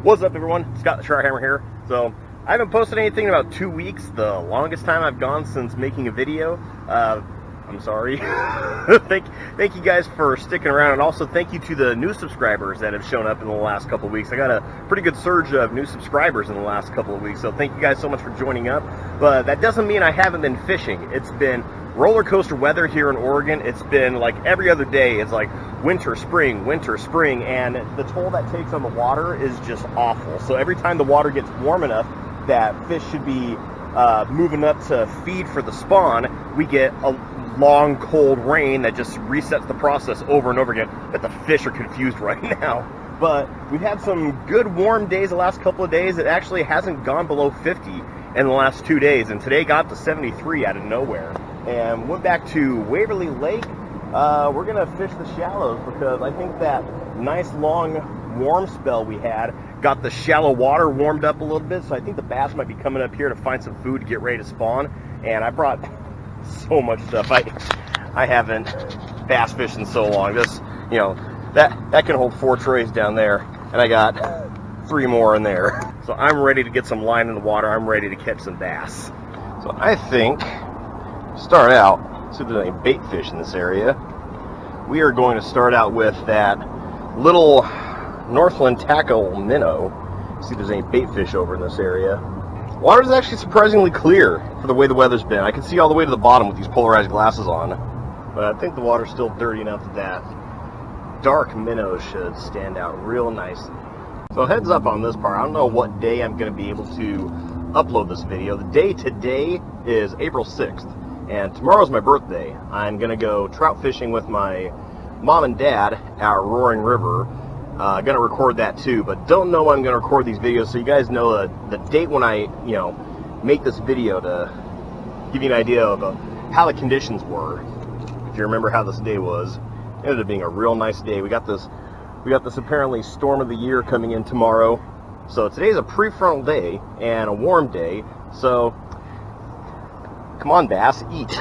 What's up, everyone? Scott the TroutHammer here. So I haven't posted anything in about 2 weeks, the longest time I've gone since making a video. I'm sorry. thank you guys for sticking around, and also thank you to the new subscribers that have shown up in the last couple of weeks. I got a pretty good surge of new subscribers in the last couple of weeks, so thank you guys so much for joining up. But that doesn't mean I haven't been fishing. It's been roller coaster weather here in Oregon. It's been like every other day. It's like winter, spring, and the toll that takes on the water is just awful. So every time the water gets warm enough that fish should be moving up to feed for the spawn, we get a long cold rain that just resets the process over and over again. But the fish are confused right now. But we've had some good warm days the last couple of days. It actually hasn't gone below 50 in the last 2 days, and today got to 73 out of nowhere. And went back to Waverly Lake. We're gonna fish the shallows because I think that nice long warm spell we had got the shallow water warmed up a little bit, so I think the bass might be coming up here to find some food to get ready to spawn. And I brought so much stuff. I haven't bass fished in so long. This, you know, that can hold 4 trays down there, and I got 3 more in there. So I'm ready to get some line in the water. I'm ready to catch some bass. So I think start out, see if there's any bait fish in this area. We are going to start out with that little Northland tackle minnow. See if there's any bait fish over in this area. Water is actually surprisingly clear for the way the weather's been. I can see all the way to the bottom with these polarized glasses on, but I think the water's still dirty enough that dark minnows should stand out real nicely. So heads up on this part, I don't know what day I'm going to be able to upload this video. The day today is April 6th. And tomorrow's my birthday. I'm going to go trout fishing with my mom and dad at Roaring River. Going to record that too, but don't know when I'm going to record these videos, so you guys know the date when I, make this video to give you an idea of how the conditions were. If you remember how this day was, it ended up being a real nice day. We got this apparently storm of the year coming in tomorrow. So today's a prefrontal day and a warm day, so come on, bass, eat.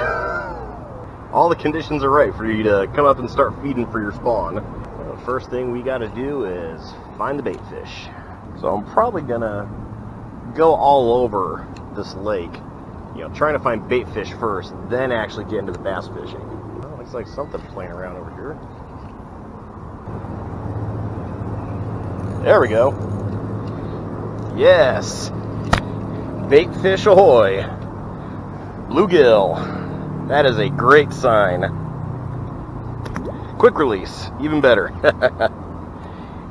All the conditions are right for you to come up and start feeding for your spawn. The first thing we got to do is find the bait fish. So I'm probably gonna go all over this lake, trying to find bait fish first, then actually get into the bass fishing. Well, looks like something playing around over here. There we go. Yes. Bait fish ahoy. Bluegill. That is a great sign. Quick release, even better.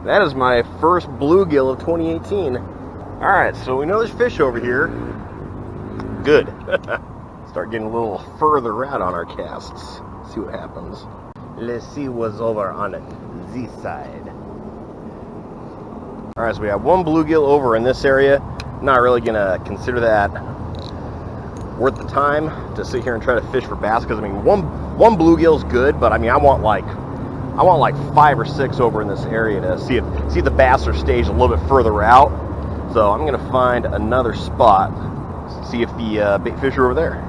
That is my first bluegill of 2018. Alright, so we know there's fish over here. Good. Start getting a little further out on our casts. See what happens. Let's see what's over on this side. Alright, so we have one bluegill over in this area. Not really gonna consider that worth the time to sit here and try to fish for bass, because I mean one bluegill's good, but I mean I want like 5 or 6 over in this area to see if the bass are staged a little bit further out. So I'm gonna find another spot, see if the bait fish are over there.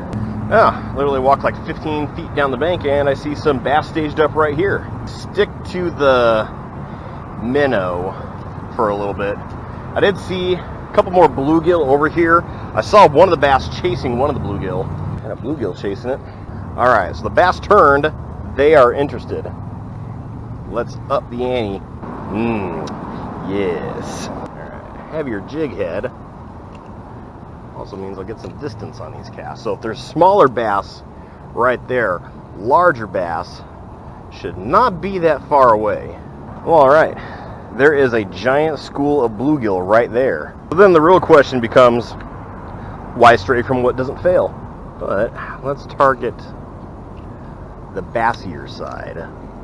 Yeah, literally walked like 15 feet down the bank and I see some bass staged up right here. Stick to the minnow for a little bit. I did see a couple more bluegill over here. I saw one of the bass chasing one of the bluegill, and a bluegill chasing it. All right, so the bass turned. They are interested. Let's up the ante. Yes. All right, heavier jig head also means I'll get some distance on these casts. So if there's smaller bass right there, larger bass should not be that far away. Well, all right. There is a giant school of bluegill right there. But then the real question becomes, why stray from what doesn't fail? But let's target the bassier side.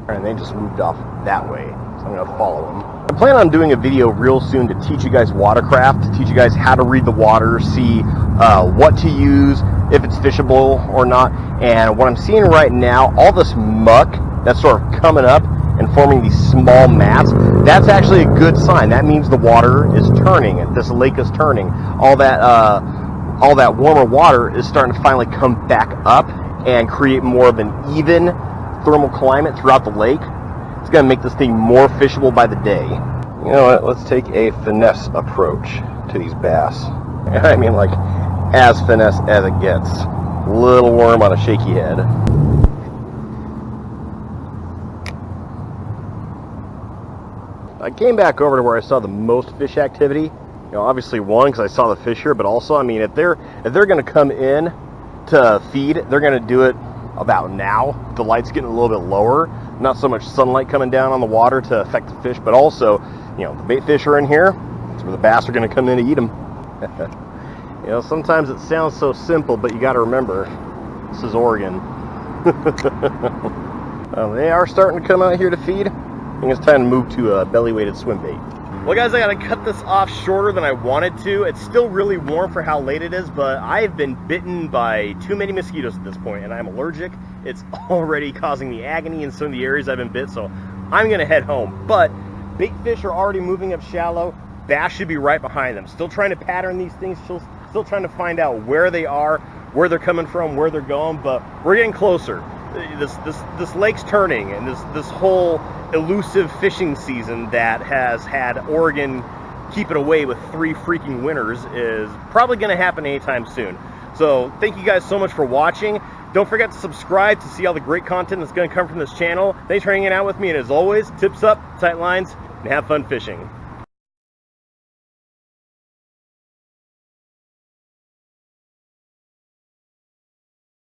And they just moved off that way, so I'm gonna follow them. I plan on doing a video real soon to teach you guys watercraft, to teach you guys how to read the water, see what to use, if it's fishable or not. And what I'm seeing right now, all this muck that's sort of coming up and forming these small mats, that's actually a good sign. That means the water is turning, and this lake is turning. All that warmer water is starting to finally come back up and create more of an even thermal climate throughout the lake. It's going to make this thing more fishable by the day. You know what, let's take a finesse approach to these bass. I mean, like, as finesse as it gets. Little worm on a shaky head. I came back over to where I saw the most fish activity. You know, obviously one, because I saw the fish here, but also, I mean, if they're going to come in to feed, they're going to do it about now. The light's getting a little bit lower. Not so much sunlight coming down on the water to affect the fish, but also, you know, the bait fish are in here. That's where the bass are going to come in to eat them. You know, sometimes it sounds so simple, but you got to remember, this is Oregon. They are starting to come out here to feed. I think it's time to move to a belly-weighted swim bait. Well, guys, I got to cut this off shorter than I wanted to. It's still really warm for how late it is, but I've been bitten by too many mosquitoes at this point, and I'm allergic. It's already causing me agony in some of the areas I've been bit, so I'm going to head home. But bait fish are already moving up shallow. Bass should be right behind them. Still trying to pattern these things, still trying to find out where they are, where they're coming from, where they're going, but we're getting closer. This lake's turning, and this whole elusive fishing season that has had Oregon keep it away with 3 freaking winters is probably going to happen anytime soon. So thank you guys so much for watching. Don't forget to subscribe to see all the great content that's going to come from this channel. Thanks for hanging out with me, and as always, tips up, tight lines, and have fun fishing.